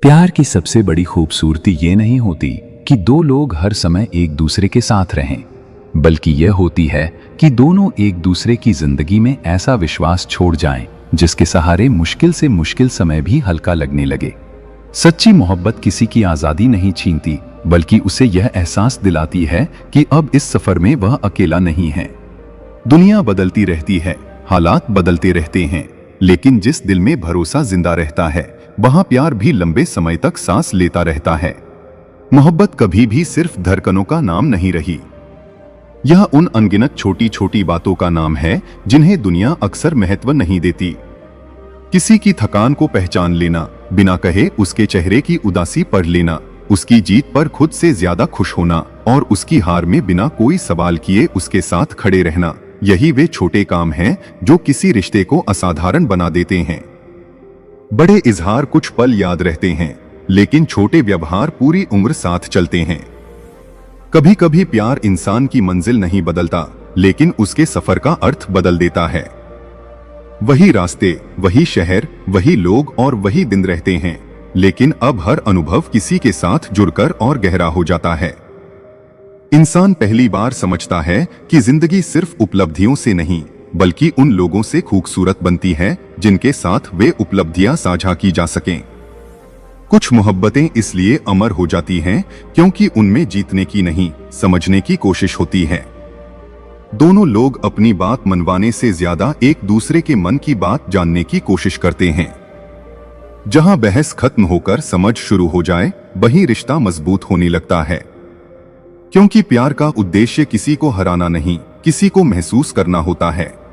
प्यार की सबसे बड़ी खूबसूरती ये नहीं होती कि दो लोग हर समय एक दूसरे के साथ रहें, बल्कि यह होती है कि दोनों एक दूसरे की जिंदगी में ऐसा विश्वास छोड़ जाएं जिसके सहारे मुश्किल से मुश्किल समय भी हल्का लगने लगे। सच्ची मोहब्बत किसी की आजादी नहीं छीनती, बल्कि उसे यह एहसास दिलाती है कि अब इस सफर में वह अकेला नहीं है। दुनिया बदलती रहती है, हालात बदलते रहते हैं, लेकिन जिस दिल में भरोसा जिंदा रहता है वहां प्यार भी लंबे समय तक सांस लेता रहता है। मोहब्बत कभी भी सिर्फ धड़कनों का नाम नहीं रही। यह उन अनगिनत छोटी छोटी बातों का नाम है जिन्हें दुनिया अक्सर महत्व नहीं देती। किसी की थकान को पहचान लेना, बिना कहे उसके चेहरे की उदासी पढ़ लेना, उसकी जीत पर खुद से ज्यादा खुश होना और उसकी हार में बिना कोई सवाल किए उसके साथ खड़े रहना, यही वे छोटे काम हैं जो किसी रिश्ते को असाधारण बना देते हैं। बड़े इजहार कुछ पल याद रहते हैं, लेकिन छोटे व्यवहार पूरी उम्र साथ चलते हैं। कभी कभी प्यार इंसान की मंजिल नहीं बदलता, लेकिन उसके सफर का अर्थ बदल देता है। वही रास्ते, वही शहर, वही लोग और वही दिन रहते हैं, लेकिन अब हर अनुभव किसी के साथ जुड़कर और गहरा हो जाता है। इंसान पहली बार समझता है कि जिंदगी सिर्फ उपलब्धियों से नहीं, बल्कि उन लोगों से खूबसूरत बनती है जिनके साथ वे उपलब्धियां साझा की जा सकें। कुछ मोहब्बतें इसलिए अमर हो जाती हैं क्योंकि उनमें जीतने की नहीं, समझने की कोशिश होती है। दोनों लोग अपनी बात मनवाने से ज्यादा एक दूसरे के मन की बात जानने की कोशिश करते हैं। जहां बहस खत्म होकर समझ शुरू हो जाए, वहीं रिश्ता मजबूत होने लगता है। क्योंकि प्यार का उद्देश्य किसी को हराना नहीं, किसी को महसूस करना होता है।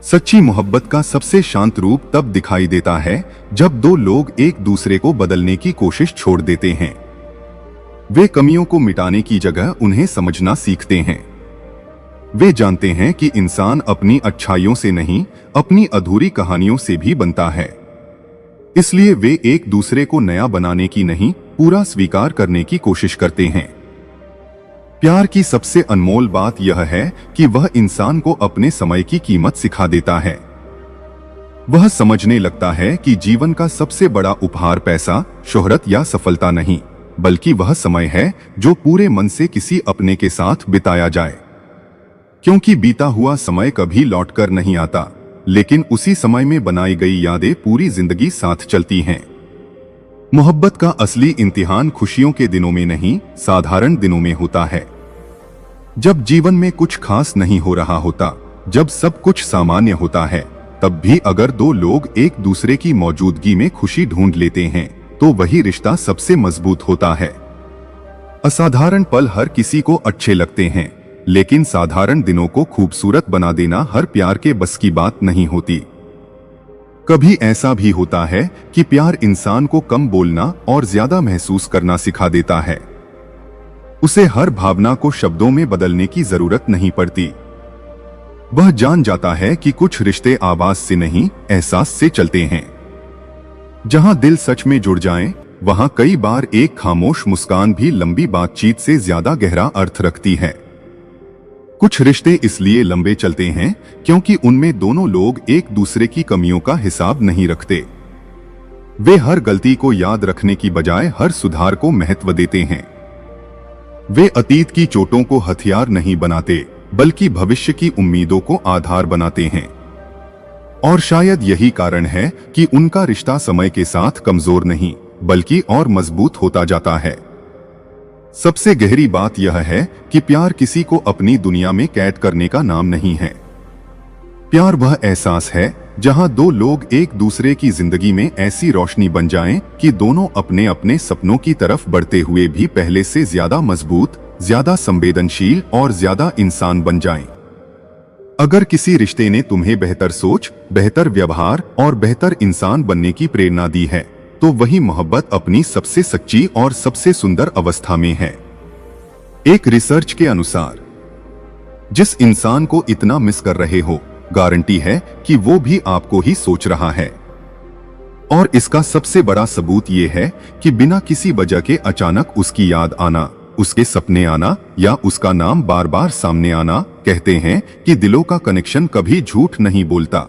सच्ची मोहब्बत का सबसे शांत रूप तब दिखाई देता है जब दो लोग एक दूसरे को बदलने की कोशिश छोड़ देते हैं। वे कमियों को मिटाने की जगह उन्हें समझना सीखते हैं। वे जानते हैं कि इंसान अपनी अच्छाइयों से नहीं, अपनी अधूरी कहानियों से भी बनता है। इसलिए वे एक दूसरे को नया बनाने की नहीं, पूरा स्वीकार करने की कोशिश करते हैं। प्यार की सबसे अनमोल बात यह है कि वह इंसान को अपने समय की कीमत सिखा देता है। वह समझने लगता है कि जीवन का सबसे बड़ा उपहार पैसा, शोहरत या सफलता नहीं, बल्कि वह समय है जो पूरे मन से किसी अपने के साथ बिताया जाए। क्योंकि बीता हुआ समय कभी लौटकर नहीं आता, लेकिन उसी समय में बनाई गई यादें पूरी जिंदगी साथ चलती हैं। मोहब्बत का असली इम्तिहान खुशियों के दिनों में नहीं, साधारण दिनों में होता है। जब जीवन में कुछ खास नहीं हो रहा होता, जब सब कुछ सामान्य होता है, तब भी अगर दो लोग एक दूसरे की मौजूदगी में खुशी ढूंढ लेते हैं, तो वही रिश्ता सबसे मजबूत होता है। असाधारण पल हर किसी को अच्छे लगते हैं, लेकिन साधारण दिनों को खूबसूरत बना देना हर प्यार के बस की बात नहीं होती। कभी ऐसा भी होता है कि प्यार इंसान को कम बोलना और ज्यादा महसूस करना सिखा देता है। उसे हर भावना को शब्दों में बदलने की जरूरत नहीं पड़ती। वह जान जाता है कि कुछ रिश्ते आवाज से नहीं, एहसास से चलते हैं। जहां दिल सच में जुड़ जाएं, वहां कई बार एक खामोश मुस्कान भी लंबी बातचीत से ज्यादा गहरा अर्थ रखती है। कुछ रिश्ते इसलिए लंबे चलते हैं क्योंकि उनमें दोनों लोग एक दूसरे की कमियों का हिसाब नहीं रखते। वे हर गलती को याद रखने की बजाय हर सुधार को महत्व देते हैं। वे अतीत की चोटों को हथियार नहीं बनाते, बल्कि भविष्य की उम्मीदों को आधार बनाते हैं। और शायद यही कारण है कि उनका रिश्ता समय के साथ कमजोर नहीं, बल्कि और मजबूत होता जाता है। सबसे गहरी बात यह है कि प्यार किसी को अपनी दुनिया में कैद करने का नाम नहीं है। प्यार वह एहसास है जहां दो लोग एक दूसरे की जिंदगी में ऐसी रोशनी बन जाएं कि दोनों अपने अपने सपनों की तरफ बढ़ते हुए भी पहले से ज्यादा मजबूत, ज्यादा संवेदनशील और ज्यादा इंसान बन जाएं। अगर किसी रिश्ते ने तुम्हें बेहतर सोच, बेहतर व्यवहार और बेहतर इंसान बनने की प्रेरणा दी है, तो वही मोहब्बत अपनी सबसे सच्ची और सबसे सुंदर अवस्था में है। एक रिसर्च के अनुसार जिस इंसान को इतना मिस कर रहे हो, गारंटी है कि वो भी आपको ही सोच रहा है। और इसका सबसे बड़ा सबूत ये है कि बिना किसी वजह के अचानक उसकी याद आना, उसके सपने आना या उसका नाम बार बार सामने आना, कहते हैं कि दिलों का कनेक्शन कभी झूठ नहीं बोलता।